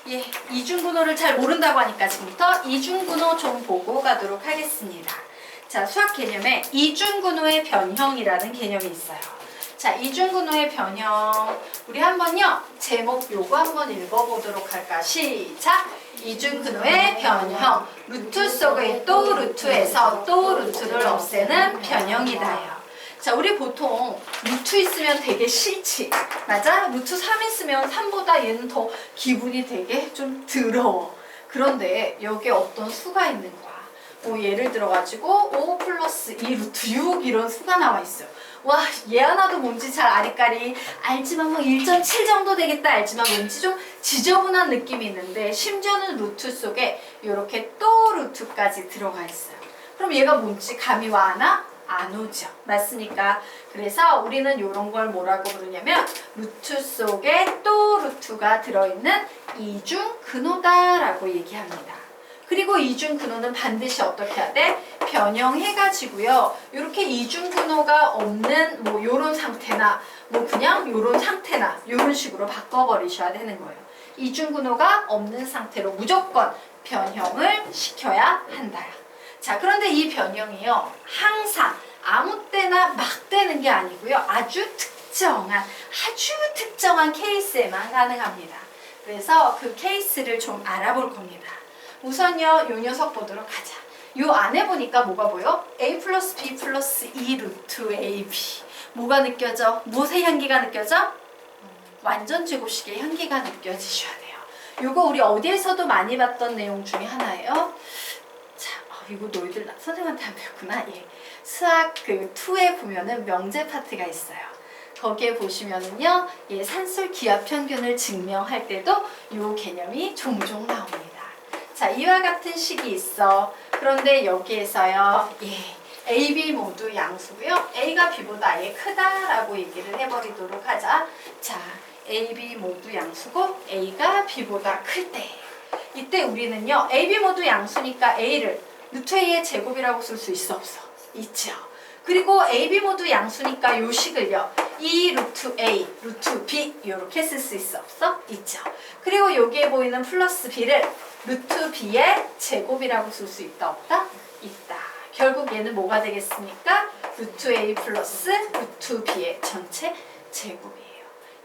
예, 이중근호를 잘 모른다고 하니까 지금부터 이중근호 좀 보고 가도록 하겠습니다. 자, 수학 개념에 이중근호의 변형이라는 개념이 있어요. 자, 이중근호의 변형. 우리 한번요, 제목 요거 한번 읽어보도록 할까? 시작! 이중근호의 변형. 루트 속의 또 루트에서 또 루트를 없애는 변형이다요. 자, 우리 보통 루트 있으면 되게 싫지. 맞아? 루트 3 있으면 3보다 얘는 더 기분이 되게 좀 더러워. 그런데 여기에 어떤 수가 있는 거야. 뭐 예를 들어가지고 5 플러스 2 루트 6 이런 수가 나와 있어요. 와, 얘 하나도 뭔지 잘 아리까리 알지만 뭐 1.7 정도 되겠다 알지만 왠지 좀 지저분한 느낌이 있는데 심지어는 루트 속에 이렇게 또 루트까지 들어가 있어요. 그럼 얘가 뭔지 감이 와나? 안 오죠. 맞습니까? 그래서 우리는 이런 걸 뭐라고 부르냐면 루트 속에 또 루트가 들어있는 이중근호다라고 얘기합니다. 그리고 이중근호는 반드시 어떻게 해야 돼? 변형해가지고요. 이렇게 이중근호가 없는 뭐 요런 상태나 뭐 그냥 요런 상태나 요런 식으로 바꿔버리셔야 되는 거예요. 이중근호가 없는 상태로 무조건 변형을 시켜야 한다. 자, 그런데 이 변형이요. 항상 아무 때나 막 되는 게 아니고요. 아주 특정한 케이스에만 가능합니다. 그래서 그 케이스를 좀 알아볼 겁니다. 우선요, 요 녀석 보도록 하자. 요 안에 보니까 뭐가 보여? a 플러스 b 플러스 2 루트 ab. 뭐가 느껴져? 무엇의 향기가 느껴져? 완전 제곱식의 향기가 느껴지셔야 돼요. 요거 우리 어디에서도 많이 봤던 내용 중에 하나예요. 자, 이거 너희들 선생님한테 안 배웠구나. 예. 수학 그 2에 보면은 명제 파트가 있어요. 거기에 보시면은요, 예, 산술 기하 평균을 증명할 때도 요 개념이 종종 나옵니다. 자, 이와 같은 식이 있어. 그런데 여기에서요, 예, A, B 모두 양수고요. A가 B보다 아예 크다라고 얘기를 해버리도록 하자. 자, A, B 모두 양수고 A가 B보다 클 때. 이때 우리는요, A, B 모두 양수니까 A를 루트 A의 제곱이라고 쓸 수 있어 없어? 있죠. 그리고 A, B 모두 양수니까 요 식을요, 2 루트 A, 루트 B 이렇게 쓸 수 있어 없어? 있죠. 그리고 여기에 보이는 플러스 B를 루트 B의 제곱이라고 쓸 수 있다 없다? 있다. 결국 얘는 뭐가 되겠습니까? 루트 A 플러스 루트 B의 전체 제곱이에요.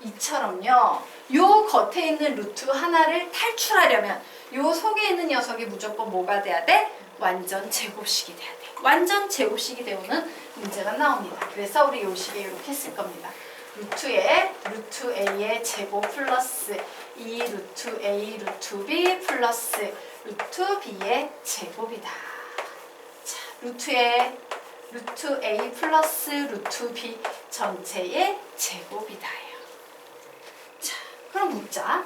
이처럼요, 요 겉에 있는 루트 하나를 탈출하려면 요 속에 있는 녀석이 무조건 뭐가 돼야 돼? 완전 제곱식이 돼야 돼. 완전 제곱식이 되오는 문제가 나옵니다. 그래서 우리 요 식에 이렇게 쓸 겁니다. 루트에 루트 A의 제곱 플러스 2 루트 A 루트 B 플러스 루트 B의 제곱이다. 자, 루트에 루트 A 플러스 루트 B 전체의 제곱이다요. 자, 그럼 묻자.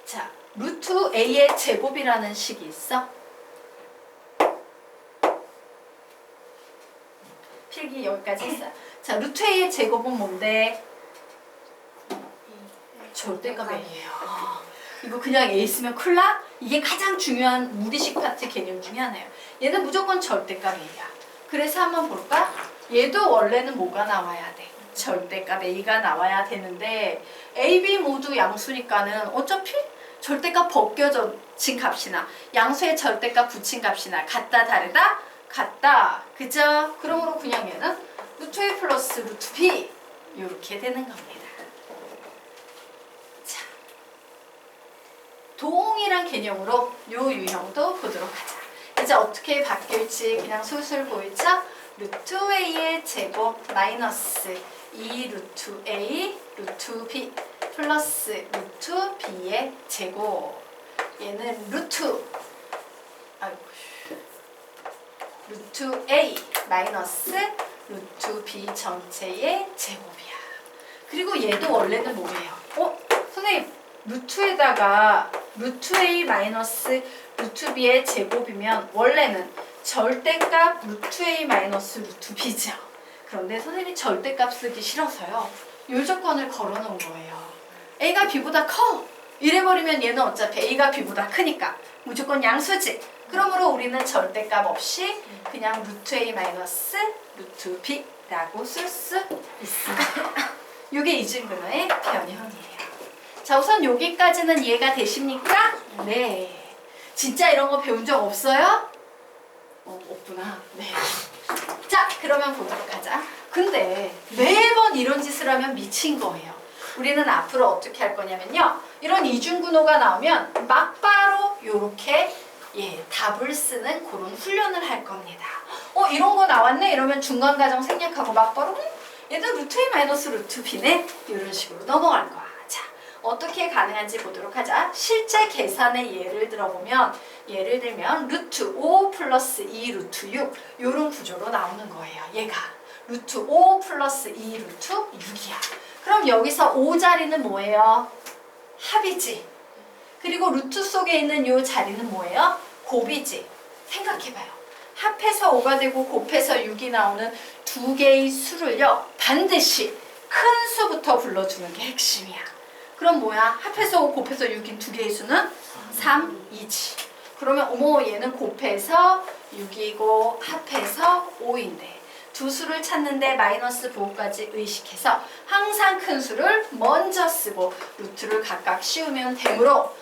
자, 루트 A의 제곱이라는 식이 있어? 필기 여기까지 있어요. 자, 루트 A의 제곱은 뭔데? 절대값 A예요. 이거 그냥 A 있으면 큰일 나? 이게 가장 중요한 무리식 파트 개념 중에 하나예요. 얘는 무조건 절대값 A야. 그래서 한번 볼까? 얘도 원래는 뭐가 나와야 돼? 절대값 A가 나와야 되는데 A, B 모두 양수니까는 어차피 절대값 벗겨진 값이나 양수의 절대값 붙인 값이나 같다 다르다? 같다. 그죠? 그러므로 그냥 얘는 루트 A 플러스 루트 B 이렇게 되는 겁니다. 자, 동일한 개념으로 요 유형도 보도록 하자. 이제 어떻게 바뀔지 그냥 술술 보이죠? 루트 A의 제곱 마이너스 2 루트 A 루트 B 플러스 루트 B의 제곱. 얘는 루트 A 마이너스 루트 B 전체의 제곱이야. 그리고 얘도 원래는 뭐예요? 선생님, 루트에다가 루트 A 마이너스 루트 B의 제곱이면 원래는 절대값 루트 A 마이너스 루트 B죠. 그런데 선생님이 절대값 쓰기 싫어서요, 요 조건을 걸어놓은 거예요. A가 B보다 커! 이래버리면 얘는 어차피 A가 B보다 크니까 무조건 양수지. 그러므로 우리는 절대값 없이 그냥 루트 A 마이너스 루트 B라고 쓸 수 있습니다. 이게 이중근호의 변형이에요. 자, 우선 여기까지는 이해가 되십니까? 네. 진짜 이런 거 배운 적 없어요? 없구나. 네. 자, 그러면 보도록 하자. 근데 매번 이런 짓을 하면 미친 거예요. 우리는 앞으로 어떻게 할 거냐면요. 이런 이중근호가 나오면 막바로 요렇게 답을 쓰는 그런 훈련을 할 겁니다. 이런 거 나왔네? 이러면 중간 과정 생략하고 막바로 얘도 루트 A 마이너스 루트 B네? 이런 식으로 넘어갈 거야. 자, 어떻게 가능한지 보도록 하자. 실제 계산의 예를 들어보면 예를 들면 루트 5 플러스 2 루트 6 이런 구조로 나오는 거예요. 얘가 루트 5 플러스 2 루트 6이야. 그럼 여기서 5자리는 뭐예요? 합이지. 그리고 루트 속에 있는 이 자리는 뭐예요? 곱이지. 생각해봐요. 합해서 5가 되고 곱해서 6이 나오는 두 개의 수를요. 반드시 큰 수부터 불러주는 게 핵심이야. 그럼 뭐야? 합해서 5 곱해서 6인 두 개의 수는 3, 2지. 그러면 얘는 곱해서 6이고 합해서 5인데 두 수를 찾는데 마이너스 부호까지 의식해서 항상 큰 수를 먼저 쓰고 루트를 각각 씌우면 되므로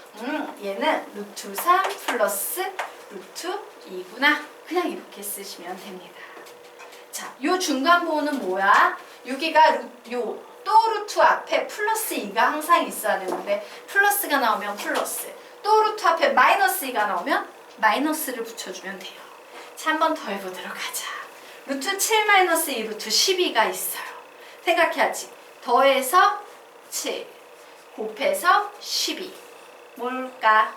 얘는 루트 3 플러스 루트 2구나. 그냥 이렇게 쓰시면 됩니다. 자, 요 중간 부호는 뭐야? 여기가 또 루트 앞에 플러스 2가 항상 있어야 되는데 플러스가 나오면 플러스, 또 루트 앞에 마이너스 2가 나오면 마이너스를 붙여주면 돼요. 자, 한 번 더 해보도록 하자. 루트 7 마이너스 2 루트 12가 있어요. 생각해야지. 더해서 7 곱해서 12 뭘까?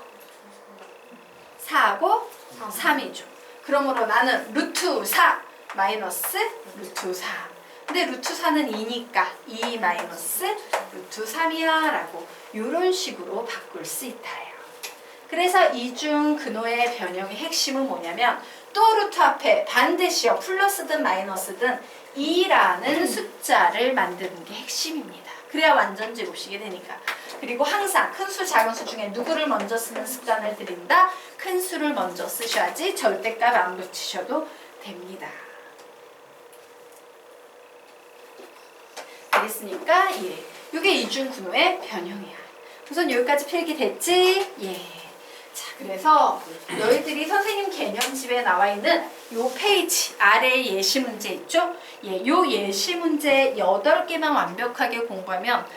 4하고 3이죠. 그러므로 나는 루트 4 마이너스 루트 3. 근데 루트 4는 2니까 2 마이너스 루트 3이야 라고 이런 식으로 바꿀 수 있다요. 그래서 이중 근호의 변형의 핵심은 뭐냐면 또 루트 앞에 반드시요 플러스든 마이너스든 2라는 숫자를 만드는 게 핵심입니다. 그래야 완전 제곱식이 되니까. 그리고 항상 큰 수 작은 수 중에 누구를 먼저 쓰는 습관을 들인다. 큰 수를 먼저 쓰셔야지 절대값 안 붙이셔도 됩니다. 알겠습니까? 예. 이게 이중근호의 변형이야. 우선 여기까지 필기됐지? 예. 자, 그래서 너희들이 선생님 개념집에 나와 있는 요 페이지 아래에 예시 문제 있죠? 예, 요 예시 문제 8개만 완벽하게 공부하면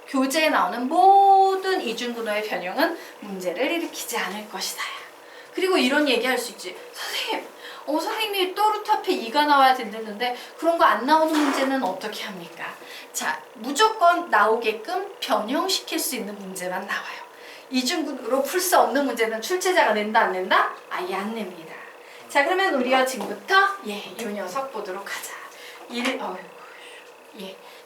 교재에 나오는 모든 이중근호의 변형은 문제를 일으키지 않을 것이다. 그리고 이런 얘기할 수 있지. 선생님이 또 루트 앞에 2가 나와야 된다는데 그런 거 안 나오는 문제는 어떻게 합니까? 자, 무조건 나오게끔 변형시킬 수 있는 문제만 나와요. 이중근호로 풀 수 없는 문제는 출제자가 낸다 안 낸다? 아예 안 냅니다. 자, 그러면 우리가 지금부터 이 녀석 보도록 하자.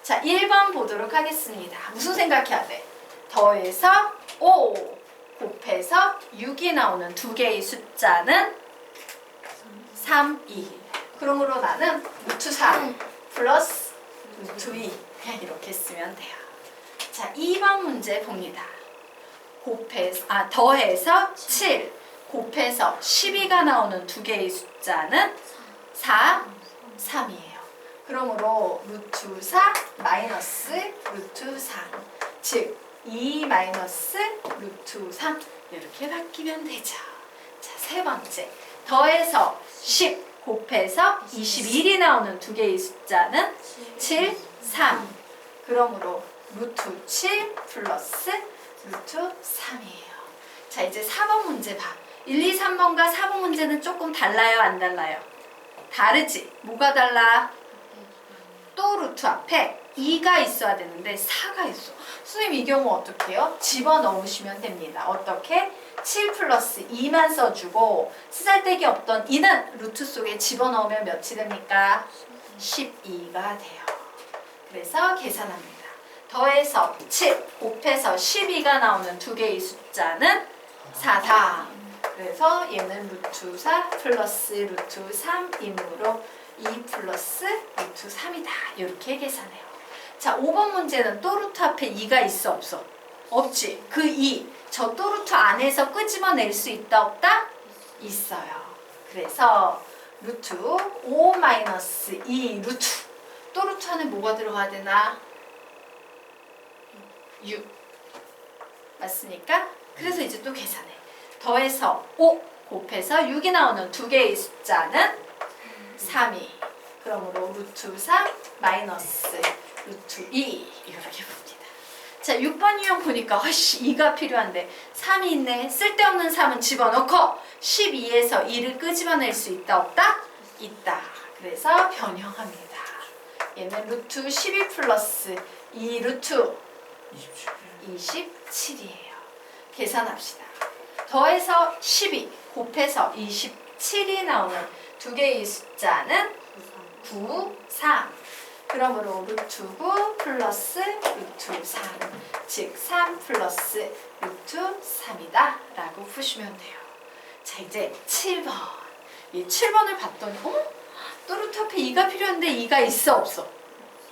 자, 1번 보도록 하겠습니다. 무슨 생각해야 돼? 더해서 5 곱해서 6이 나오는 두 개의 숫자는 3, 2. 그러므로 나는 루트 3 플러스 루트 2 그냥 이렇게 쓰면 돼요. 자, 2번 문제 봅니다. 더해서 7 곱해서 12가 나오는 두 개의 숫자는 4, 3이에요. 그러므로 루트 4 마이너스 루트 3 즉 2 마이너스 루트 3 이렇게 바뀌면 되죠. 자, 세 번째 더해서 10 곱해서 21이 나오는 두 개의 숫자는 7, 3 그러므로 루트 7 플러스 루트 3이에요. 자, 이제 4번 문제 봐. 1, 2, 3번과 4번 문제는 조금 달라요? 안 달라요? 다르지? 뭐가 달라? 또 루트 앞에 2가 있어야 되는데 4가 있어. 선생님 이 경우 어떻게 해요? 집어넣으시면 됩니다. 어떻게? 7 플러스 2만 써주고 쓰잘데기 없던 2는 루트 속에 집어넣으면 몇이 됩니까? 12가 돼요. 그래서 계산합니다. 더해서 7 곱해서 12가 나오는 두 개의 숫자는 4다. 그래서 얘는 루트 4 플러스 루트 3이므로 2 플러스 루트 3이다. 이렇게 계산해요. 자, 5번 문제는 또 루트 앞에 2가 있어 없어? 없지. 그 2, 저 또 루트 안에서 끄집어낼 수 있다 없다? 있어요. 그래서 루트 5 마이너스 2 루트 또 루트 안에 뭐가 들어가야 되나? 6. 맞습니까? 그래서 이제 또 계산해. 더해서 5 곱해서 6이 나오는 두 개의 숫자는 3이. 그러므로 루트 3 마이너스 루트 2 이렇게 봅니다. 자, 6번 유형 보니까 2가 필요한데 3이 있네. 쓸데없는 3은 집어넣고 12에서 2를 끄집어낼 수 있다 없다? 있다. 그래서 변형합니다. 얘는 루트 12 플러스 2 루트 27이에요. 계산합시다. 더해서 12 곱해서 27이 나오는 두 개의 숫자는 9, 3. 그러므로 루트 9 플러스 루트 3, 즉 3 플러스 루트 3이다 라고 푸시면 돼요. 자, 이제 7번. 이 7번을 봤더니 또 루트 앞에 2가 필요한데 2가 있어 없어?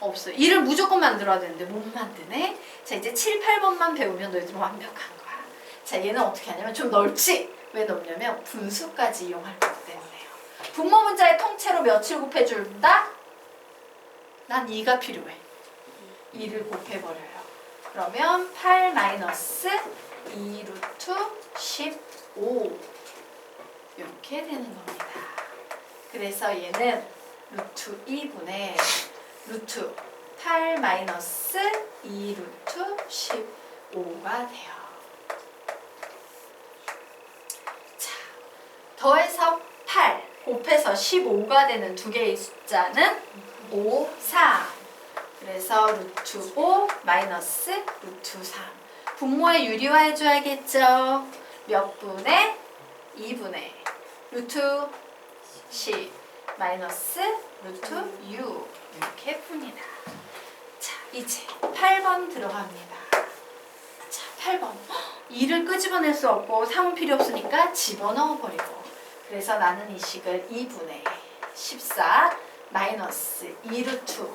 없어. 2를 무조건 만들어야 되는데 못 만드네. 자, 이제 7, 8번만 배우면 너희들은 완벽한 거야. 자, 얘는 어떻게 하냐면 좀 넓지? 왜 넓냐면 분수까지 이용할 거기 때문에요. 분모 문자의 통째로 몇을 곱해준다? 난 2가 필요해. 2를 곱해버려요. 그러면 8 마이너스 2 루트 15 이렇게 되는 겁니다. 그래서 얘는 루트 2분의 루트 8 마이너스 2 루트 15가 돼요. 자, 더해서 8 곱해서 15가 되는 두 개의 숫자는 5, 3. 그래서 루트 5 마이너스 루트 3. 분모에 유리화해줘야겠죠. 몇 분의? 2분의 루트 10 마이너스 루트 6 이렇게 풉니다. 자, 이제 8번 들어갑니다. 자, 8번 2를 끄집어낼 수 없고 3은 필요 없으니까 집어넣어버리고, 그래서 나는 이 식을 2분의 14 마이너스 2 루트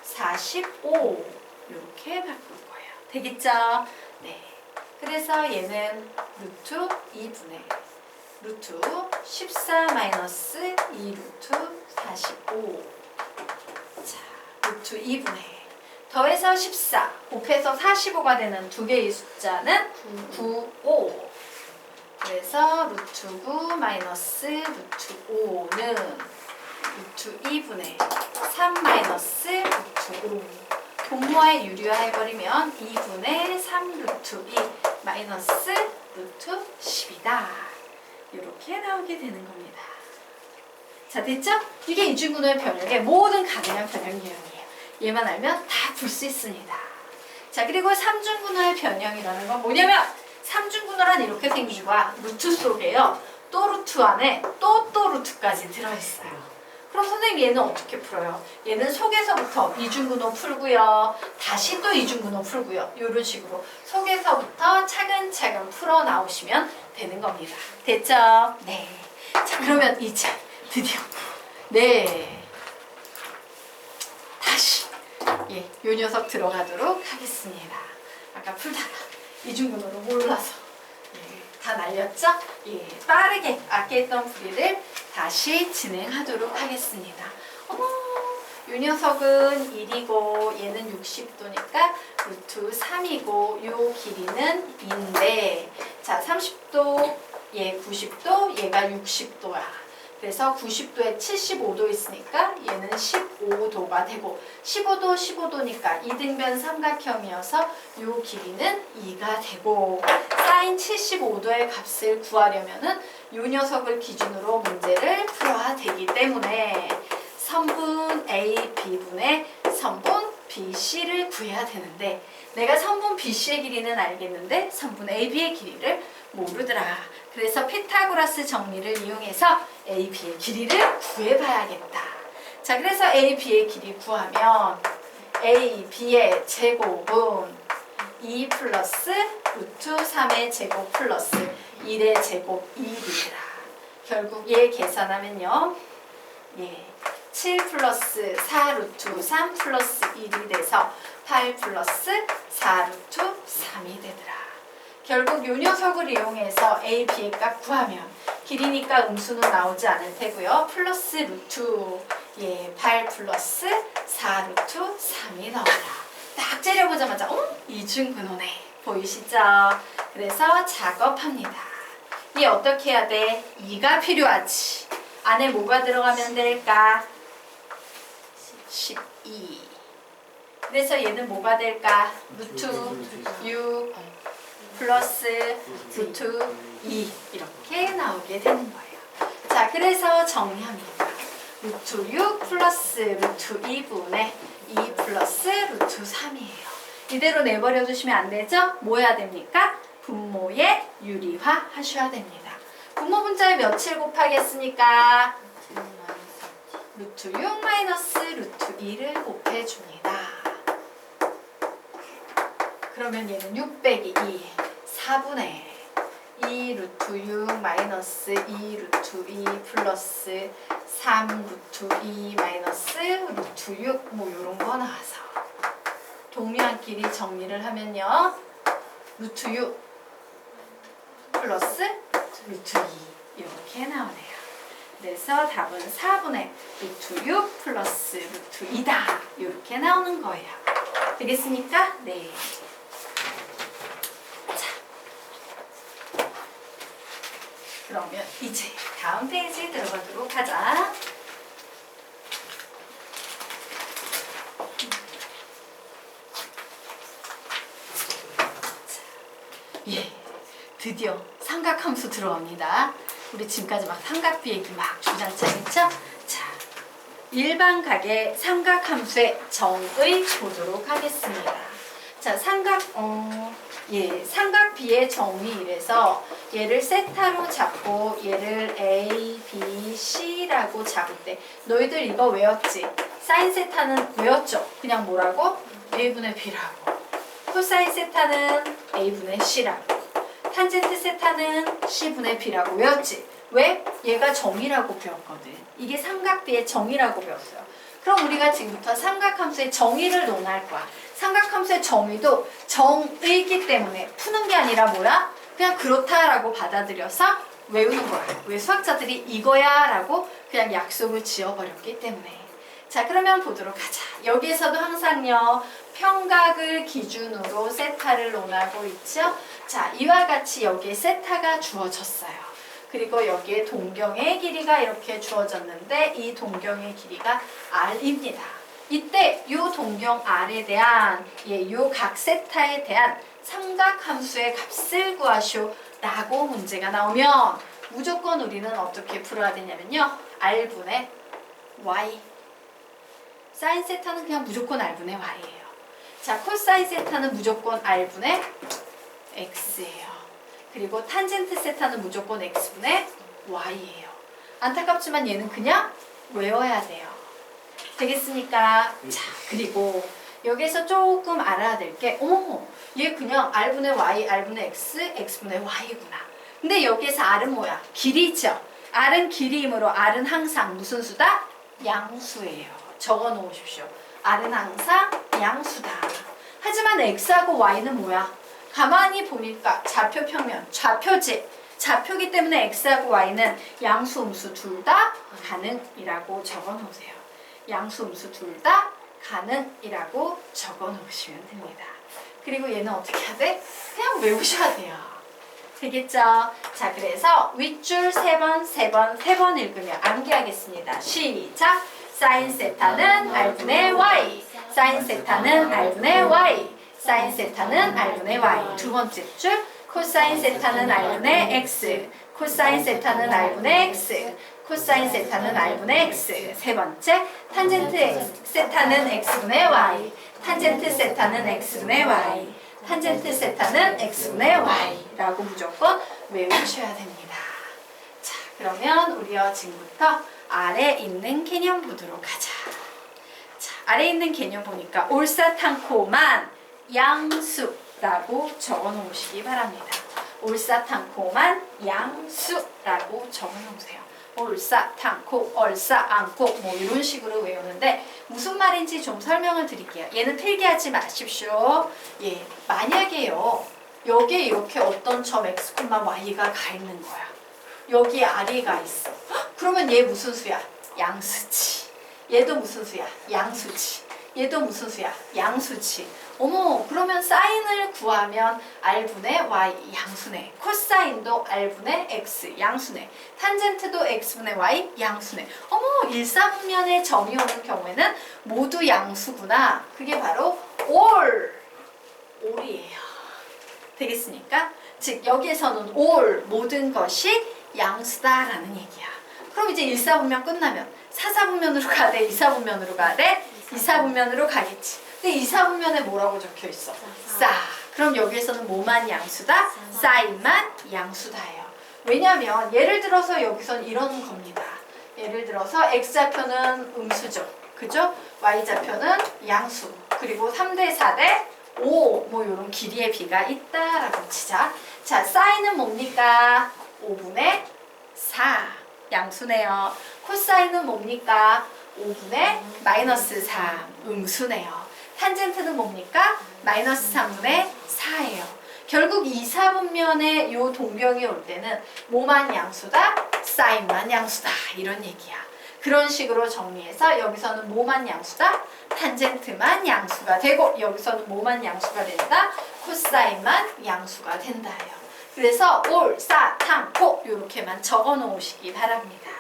45 이렇게 바꿀 거예요. 되겠죠? 네. 그래서 얘는 루트 2분의 루트 14 마이너스 2 루트 45. 자, 루트 2분의 더해서 14 곱해서 45가 되는 두 개의 숫자는 9, 5. 그래서 루트 9 마이너스 루트 5는 루트 2분의 3 마이너스 루트 5. 분모에 유리화해버리면 2분의 3 루트 2 마이너스 루트 10이다. 이렇게 나오게 되는 겁니다. 자, 됐죠? 이게 이중근호의 변형의 모든 가능한 변형 유형이에요. 얘만 알면 다 풀 수 있습니다. 자, 그리고 삼중근호의 변형이라는 건 뭐냐면 삼중근호란 이렇게 생긴 거야. 루트 속에요. 또 루트 안에 또 루트까지 들어있어요. 그럼 선생님 얘는 어떻게 풀어요? 얘는 속에서부터 이중근호 풀고요. 다시 또 이중근호 풀고요. 이런 식으로 속에서부터 차근차근 풀어 나오시면 되는 겁니다. 됐죠? 네. 자, 그러면 이제 드디어 다시 요 녀석 들어가도록 하겠습니다. 아까 풀다가 이중근호로 몰라서 다 날렸죠? 빠르게 아까 했던 풀이를 다시 진행하도록 하겠습니다. 요 녀석은 1이고 얘는 60도니까 루트 3이고 요 길이는 2인데, 자, 30도, 얘 90도, 얘가 60도야. 그래서 90도에 75도 있으니까 얘는 15도가 되고, 15도, 15도니까 이등변 삼각형이어서 요 길이는 2가 되고, 사인 75도의 값을 구하려면은 요 녀석을 기준으로 문제를 풀어야 되기 때문에 선분 A, B분의 선분 BC를 구해야 되는데, 내가 선분 BC의 길이는 알겠는데 선분 AB의 길이를 모르더라. 그래서 피타고라스 정리를 이용해서 AB의 길이를 구해봐야겠다. 자, 그래서 AB의 길이 구하면 AB의 제곱은 2 플러스 루트 3의 제곱 플러스 1의 제곱 2이더라. 결국 얘 계산하면요. 7 플러스 4 루트 3 플러스 1이 돼서 8 플러스 4 루트 3이 되더라. 결국 요 녀석을 이용해서 A, B의 값 구하면 길이니까 음수는 나오지 않을 테고요. 플러스 루트 8 플러스 4 루트 3이 나오더라. 딱 째려보자마자 이중근호네. 보이시죠? 그래서 작업합니다. 이 어떻게 해야 돼? 2가 필요하지. 안에 뭐가 들어가면 될까? 12. 그래서 얘는 뭐가 될까? 루트 6 플러스 루트 2 이렇게 나오게 되는 거예요. 자, 그래서 정리합니다. 루트 6 플러스 루트 2분의 2 플러스 루트 3이에요. 이대로 내버려 두시면 안 되죠? 뭐 해야 됩니까? 분모에 유리화 하셔야 됩니다. 분모 분자에 며칠 곱하겠습니까? 루트 6 마이너스 루트 2를 곱해줍니다. 그러면 얘는 6 빼기 2, 4분의 2 루트 6 마이너스 2 루트 2 플러스 3 루트 2 마이너스 루트 6 뭐 이런 거 나와서 동미한끼리 정리를 하면요. 루트 6 플러스 루트 2 이렇게 나오네요. 그래서 답은 4분의 루트 6 플러스 루트 2다 이렇게 나오는 거예요. 되겠습니까? 네. 자, 그러면 이제 다음 페이지 들어가도록 하자. 예, 드디어 삼각함수 들어갑니다. 우리 지금까지 막 삼각비 얘기 막 주장창 했죠? 자, 일반각의 삼각함수의 정의 보도록 하겠습니다. 자, 삼각비의 정의 이래서 얘를 세타로 잡고 얘를 A, B, C라고 잡을 때 너희들 이거 외웠지? 사인 세타는 외웠죠? 그냥 뭐라고? A분의 B라고. 코사인 세타는 A분의 C라고. 탄젠트 세타는 C분의 B라고 외웠지? 왜? 얘가 정의라고 배웠거든. 이게 삼각비의 정의라고 배웠어요. 그럼 우리가 지금부터 삼각함수의 정의를 논할 거야. 삼각함수의 정의도 정의이기 때문에 푸는 게 아니라 뭐야? 그냥 그렇다라고 받아들여서 외우는 거야. 왜 수학자들이 이거야 라고 그냥 약속을 지어버렸기 때문에. 자, 그러면 보도록 하자. 여기에서도 항상요. 평각을 기준으로 세타를 논하고 있죠. 자, 이와 같이 여기에 세타가 주어졌어요. 그리고 여기에 동경의 길이가 이렇게 주어졌는데 이 동경의 길이가 r입니다. 이때 이 동경 r에 대한 이 각 세타에 대한 삼각함수의 값을 구하시오 라고 문제가 나오면 무조건 우리는 어떻게 풀어야 되냐면요. r분의 y. 사인 세타는 그냥 무조건 r분의 y예요. 자, 코사인 세타는 무조건 r분의 x예요. 그리고 탄젠트 세타는 무조건 x분의 y예요. 안타깝지만 얘는 그냥 외워야 돼요. 되겠습니까? 자, 그리고 여기서 조금 알아야 될 게 어머, 얘 그냥 r분의 y, r분의 x, x분의 y구나. 근데 여기에서 r은 뭐야? 길이죠. r은 길이이므로 r은 항상 무슨 수다? 양수예요. 적어 놓으십시오. r은 항상 양수다. 하지만 x하고 y는 뭐야? 가만히 보니까 좌표 평면, 좌표지. 좌표기 때문에 x하고 y는 양수, 음수 둘 다 가능이라고 적어 놓으세요. 양수, 음수 둘 다 가능이라고 적어 놓으시면 됩니다. 그리고 얘는 어떻게 해야 돼? 그냥 외우셔야 돼요. 되겠죠? 자, 그래서 윗줄 3번, 3번, 3번 읽으며 암기하겠습니다. 시작! 사인 세타는 r분의 y, 사인 세타는 r분의 y, 사인 세타는 r분의 y. 두 번째 줄 코사인 세타는 r분의 x, 코사인 세타는 r분의 x, 코사인 세타는 r분의 x. 세 번째 탄젠트 세타는 x분의 y, 탄젠트 세타는 x분의 y, 탄젠트 세타는 x분의 y라고 무조건 외우셔야 됩니다. 자, 그러면 우리가 지금부터 아래 있는 개념 보도록 하자. 자, 아래 있는 개념 보니까 올사탕코만 양수라고 적어 놓으시기 바랍니다. 올사탕코만 양수라고 적어 놓으세요. 올사탕코, 얼싸안고 뭐 이런 식으로 외우는데 무슨 말인지 좀 설명을 드릴게요. 얘는 필기하지 마십시오. 예, 만약에요. 여기에 이렇게 어떤 점 x, y가 가 있는 거야. 여기에 r이가 있어. 그러면 얘 무슨 수야? 양수지. 얘도 무슨 수야? 양수지. 얘도 무슨 수야? 양수지. 어머, 그러면 사인을 구하면 r분의 y 양수네. 코사인도 r분의 x 양수네. 탄젠트도 x분의 y 양수네. 어머, 일사분면에 점이 오는 경우에는 모두 양수구나. 그게 바로 all이에요. 되겠습니까? 즉 여기에서는 all 모든 것이 양수다라는 얘기야. 그럼 이제 일사분면 끝나면 사사분면으로 가되 이사분면으로 가되 이사분면으로 가겠지. 근데 이사분면에 뭐라고 적혀 있어? 싸. 그럼 여기에서는 뭐만 양수다? 사인만 양수다예요. 왜냐하면 예를 들어서 여기선 이런 겁니다. 예를 들어서 x좌표는 음수죠. 그죠? y좌표는 양수. 그리고 3대 4대 5 뭐 이런 길이의 비가 있다라고 치자. 자, 사인은 뭡니까? 5분의 4 양수네요. 코사인은 뭡니까? 5분의 마이너스 3 음수네요. 탄젠트는 뭡니까? 마이너스 3분의 4예요. 결국 이사분면의 요 동경이 올 때는 뭐만 양수다? 사인만 양수다. 이런 얘기야. 그런 식으로 정리해서 여기서는 뭐만 양수다? 탄젠트만 양수가 되고 여기서는 뭐만 양수가 된다? 코사인만 양수가 된다예요. 그래서 올, 사, 탕, 코 이렇게만 적어 놓으시기 바랍니다.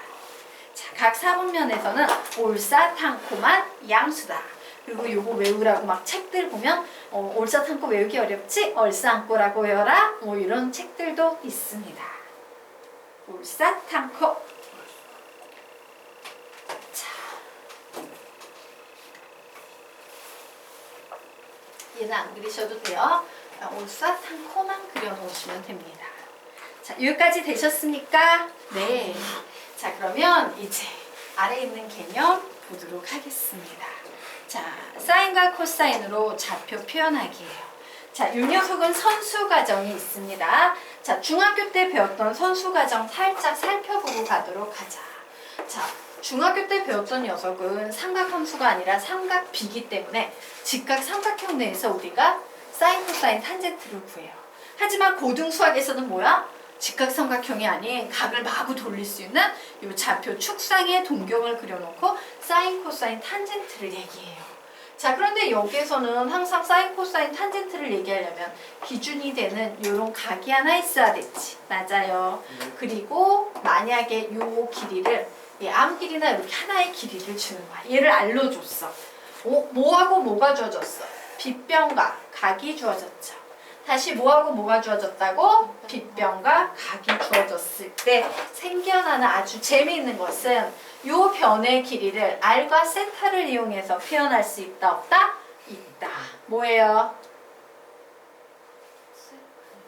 자, 각 사분면에서는 올, 사, 탕, 코만 양수다. 그리고 요거 외우라고 막 책들 보면 올사, 탕, 코 외우기 어렵지? 얼싸안코라고 외워라. 뭐 이런 책들도 있습니다. 올사, 탕, 코. 얘는 안 그리셔도 돼요. 올사, 탕, 코만 그려놓으시면 됩니다. 자, 여기까지 되셨습니까? 네. 자, 그러면 이제 아래에 있는 개념 보도록 하겠습니다. 자, 사인과 코사인으로 좌표 표현하기예요. 자, 이 녀석은 선수과정이 있습니다. 자, 중학교 때 배웠던 선수과정 살짝 살펴보고 가도록 하자. 자, 중학교 때 배웠던 녀석은 삼각함수가 아니라 삼각비기 때문에 직각 삼각형 내에서 우리가 사인, 코사인, 탄젠트를 구해요. 하지만 고등수학에서는 뭐야? 직각 삼각형이 아닌 각을 마구 돌릴 수 있는 이 좌표 축상의 동경을 그려놓고 사인, 코사인, 탄젠트를 얘기해요. 자, 그런데 여기에서는 항상 사인, 코사인, 탄젠트를 얘기하려면 기준이 되는 이런 각이 하나 있어야 되지. 맞아요. 그리고 만약에 이 길이를 암 길이나 이렇게 하나의 길이를 주는 거야. 얘를 알로 줬어. 뭐하고 뭐가 주어졌어? 빗변과 각이 주어졌죠. 다시 뭐하고 뭐가 주어졌다고? 빗변과 각이 주어졌을 때 생겨나는 아주 재미있는 것은 이 변의 길이를 r과 세타를 이용해서 표현할 수 있다 없다? 있다. 뭐예요?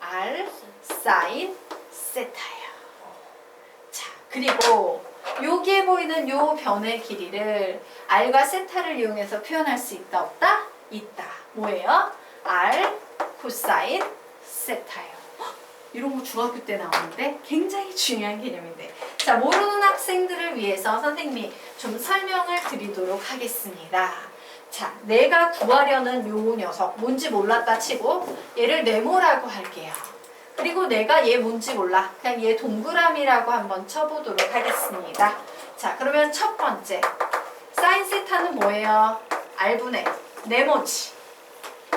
r 사인 세타예요. 자, 그리고 여기에 보이는 요 변의 길이를 r과 세타를 이용해서 표현할 수 있다 없다? 있다. 뭐예요? r 코사인 세타예요. 이런 거 중학교 때 나오는데 굉장히 중요한 개념인데, 자, 모르는 학생들을 위해서 선생님이 좀 설명을 드리도록 하겠습니다. 자, 내가 구하려는 요 녀석 뭔지 몰랐다 치고 얘를 네모라고 할게요. 그리고 내가 얘 뭔지 몰라. 그냥 얘 동그라미라고 한번 쳐보도록 하겠습니다. 자, 그러면 첫 번째 사인 세타는 뭐예요? r분의 네모지.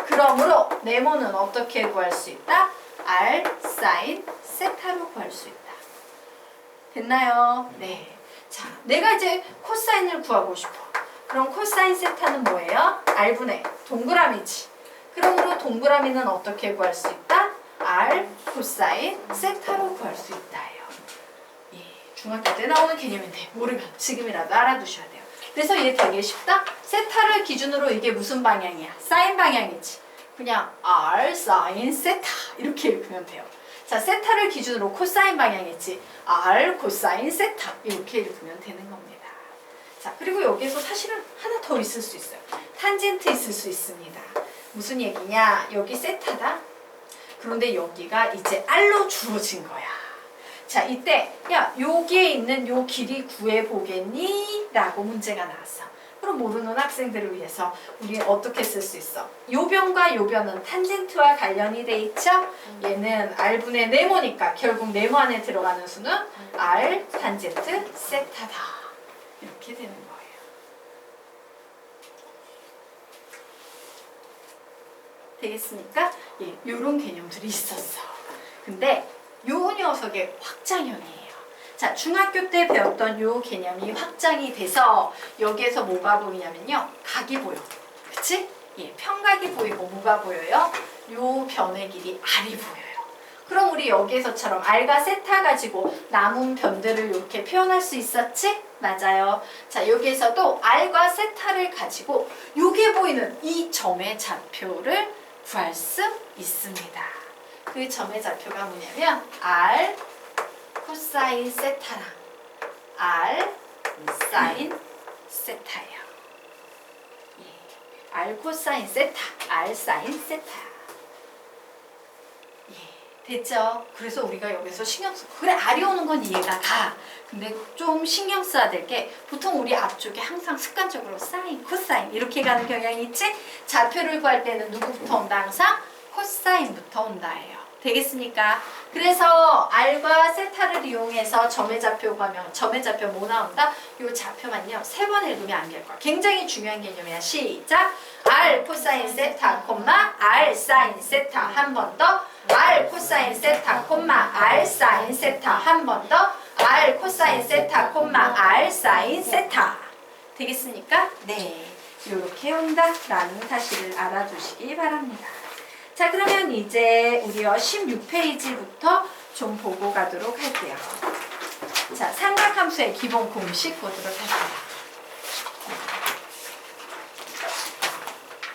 그러므로 네모는 어떻게 구할 수 있다? r 사인 세타로 구할 수 있다. 됐나요? 네. 자, 내가 이제 코사인을 구하고 싶어. 그럼 코사인 세타는 뭐예요? r분의 동그라미지. 그러므로 동그라미는 어떻게 구할 수 있다? r 코사인 세타로 구할 수 있다예요. 예, 중학교 때 나오는 개념인데 모르면 지금이라도 알아두셔야 돼요. 그래서 얘 되게 쉽다. 세타를 기준으로 이게 무슨 방향이야? 사인 방향이지. 그냥 r 사인 세타 이렇게 읽으면 돼요. 자, 세타를 기준으로 코사인 방향이지. r 코사인 세타 이렇게 읽으면 되는 겁니다. 자, 그리고 여기에서 사실은 하나 더 있을 수 있어요. 탄젠트 있을 수 있습니다. 무슨 얘기냐? 여기 세타다. 그런데 여기가 이제 r로 주어진 거야. 자, 이때 야, 여기에 있는 요 길이 구해보겠니? 라고 문제가 나왔어. 그럼 모르는 학생들을 위해서 우리 어떻게 쓸 수 있어? 요 변과 요 변은 탄젠트와 관련이 돼 있죠? 얘는 r분의 네모니까 결국 네모 안에 들어가는 수는 r 탄젠트 세타다. 이렇게 되는 거예요. 되겠습니까? 예, 요런 개념들이 있었어. 근데 요 녀석의 확장형이에요. 자, 중학교 때 배웠던 요 개념이 확장이 돼서 여기에서 뭐가 보이냐면요. 각이 보여. 그치? 예, 평각이 보이고 뭐가 보여요? 요 변의 길이 R이 보여요. 그럼 우리 여기에서처럼 R과 세타 가지고 남은 변들을 이렇게 표현할 수 있었지? 맞아요. 자, 여기에서도 R과 세타를 가지고 요게 보이는 이 점의 좌표를 구할 수 있습니다. 그 점의 좌표가 뭐냐면 R 코사인 세타랑 R 사인 세타예요. 예, R 코사인 세타, R 사인 세타. 예, 됐죠? 그래서 우리가 여기서 신경 쓰고 그래 R이 오는 건 이해가 가. 근데 좀 신경 써야 될 게 보통 우리 앞쪽에 항상 습관적으로 사인, 코사인 이렇게 가는 경향이 있지? 좌표를 구할 때는 누구부터 온다? 항상 코사인부터 온다예요. 되겠습니까? 그래서 R과 세타를 이용해서 점의 좌표 구하면 점의 좌표 뭐 나온다? 요 좌표만요. 3번 읽으면 안 될 거야. 굉장히 중요한 개념이야. 시작! R 코사인 세타, R 사인 세타 한 번 더 R 코사인 세타, R 사인 세타 한 번 더 R 코사인 세타, R 사인 세타 되겠습니까? 네, 이렇게 온다라는 사실을 알아두시기 바랍니다. 자, 그러면 이제 우리가 16페이지부터 좀 보고 가도록 할게요. 자, 삼각함수의 기본 공식 보도록 할게요.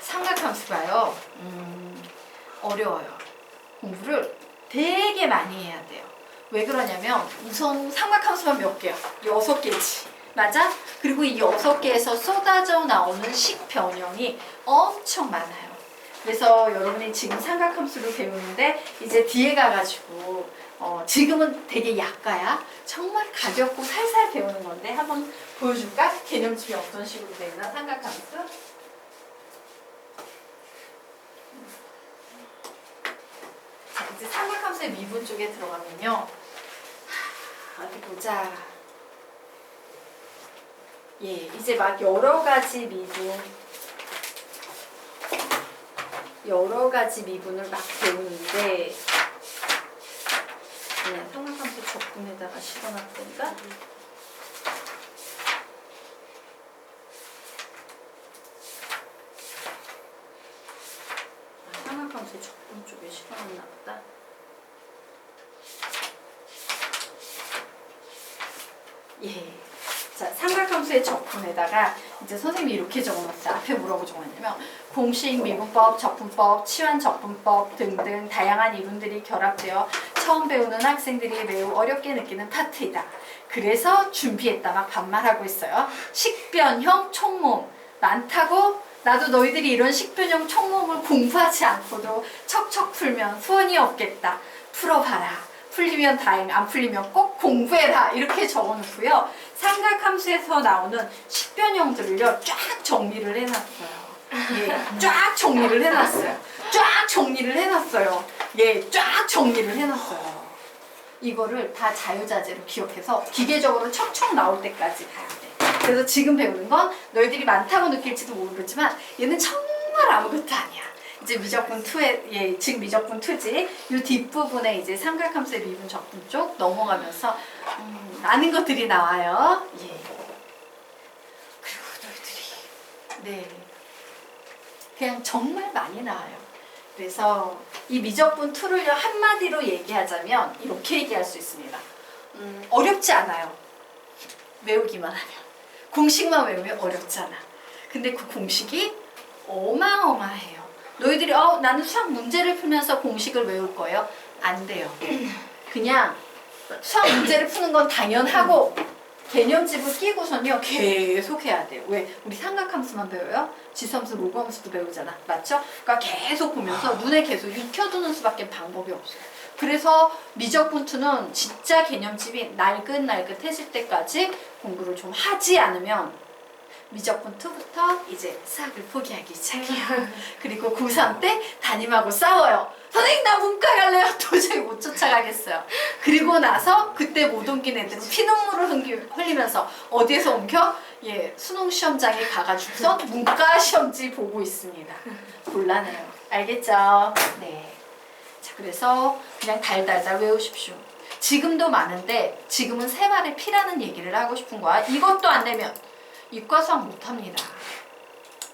삼각함수가요, 어려워요. 공부를 되게 많이 해야 돼요. 왜 그러냐면 우선 삼각함수만 몇 개야? 6개지. 맞아? 그리고 이 6개에서 쏟아져 나오는 식 변형이 엄청 많아요. 그래서 여러분이 지금 삼각함수를 배우는데 이제 뒤에 가가지고 지금은 되게 약가야. 정말 가볍고 살살 배우는 건데 한번 보여줄까? 개념집이 어떤 식으로 되나 삼각함수? 자, 이제 삼각함수의 미분 쪽에 들어가면요. 어디 보자. 예, 이제 막 여러 가지 미분을 막 배우는데 그냥 삼각함수 적분에다가 실어놨던가? 삼각함수 적분 쪽에 실어놨나 보다. 예. 자, 삼각함수의 적분에다가 이제 선생님이 이렇게 적어놨어요. 앞에 뭐라고 적어놨냐면 공식, 미분법, 적분법, 치환적분법 등등 다양한 이론들이 결합되어 처음 배우는 학생들이 매우 어렵게 느끼는 파트이다. 그래서 준비했다 막 반말하고 있어요. 식변형 총모음 많다고? 나도 너희들이 이런 식변형 총모음을 공부하지 않고도 척척 풀면 소원이 없겠다. 풀어봐라. 풀리면 다행, 안 풀리면 꼭 공부해라. 이렇게 적어놓고요. 삼각함수에서 나오는 식변형들을요. 쫙 정리를 해놨어요. 예, 쫙 정리를 해놨어요. 쫙 정리를 해놨어요. 예, 쫙 정리를 해놨어요. 이거를 다 자유자재로 기억해서 기계적으로 척척 나올 때까지 가야 돼. 그래서 지금 배우는 건 너희들이 많다고 느낄지도 모르지만 얘는 정말 아무것도 아니야. 이제 미적분 2에, 예, 지금 미적분 2지. 이 뒷부분에 이제 삼각함수의 미분 적분 쪽 넘어가면서 많은 것들이 나와요. 예. 그리고 너희들이 네, 그냥 정말 많이 나와요. 그래서 이 미적분 2를 한마디로 얘기하자면 이렇게 얘기할 수 있습니다. 어렵지 않아요. 외우기만 하면. 공식만 외우면 어렵잖아. 근데 그 공식이 어마어마해요. 너희들이 나는 수학 문제를 풀면서 공식을 외울 거예요? 안 돼요. 그냥 수학 문제를 푸는 건 당연하고 개념집을 끼고선요 계속 해야 돼요. 왜? 우리 삼각함수만 배워요? 지수함수, 로그함수도 배우잖아. 맞죠? 그러니까 계속 보면서 눈에 계속 익혀두는 수밖에 방법이 없어요. 그래서 미적분 2는 진짜 개념집이 날긋날긋해질 때까지 공부를 좀 하지 않으면 미적분 2부터 이제 수학을 포기하기 시작해요. 그리고 고3 때 담임하고 싸워요. 선생님 나 문과 갈래요. 도저히 못 쫓아가겠어요. 그리고 나서 그때 못 옮긴 애들은 피눈물을 흘리면서 어디에서 옮겨? 예, 수능 시험장에 가가지고서 문과 시험지 보고 있습니다. 곤란해요. 알겠죠? 네. 자, 그래서 그냥 달달달 외우십시오. 지금도 많은데 지금은 생활의 피라는 얘기를 하고 싶은 거야. 이것도 안 되면 이과 수학 못합니다.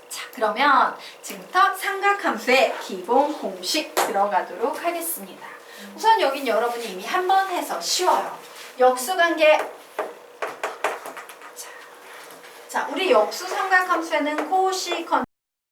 자, 그러면 지금부터 삼각함수의 기본 공식 들어가도록 하겠습니다. 우선 여긴 여러분이 이미 한 번 해서 쉬워요. 역수관계. 자, 우리 역수 삼각함수에는 코시컨트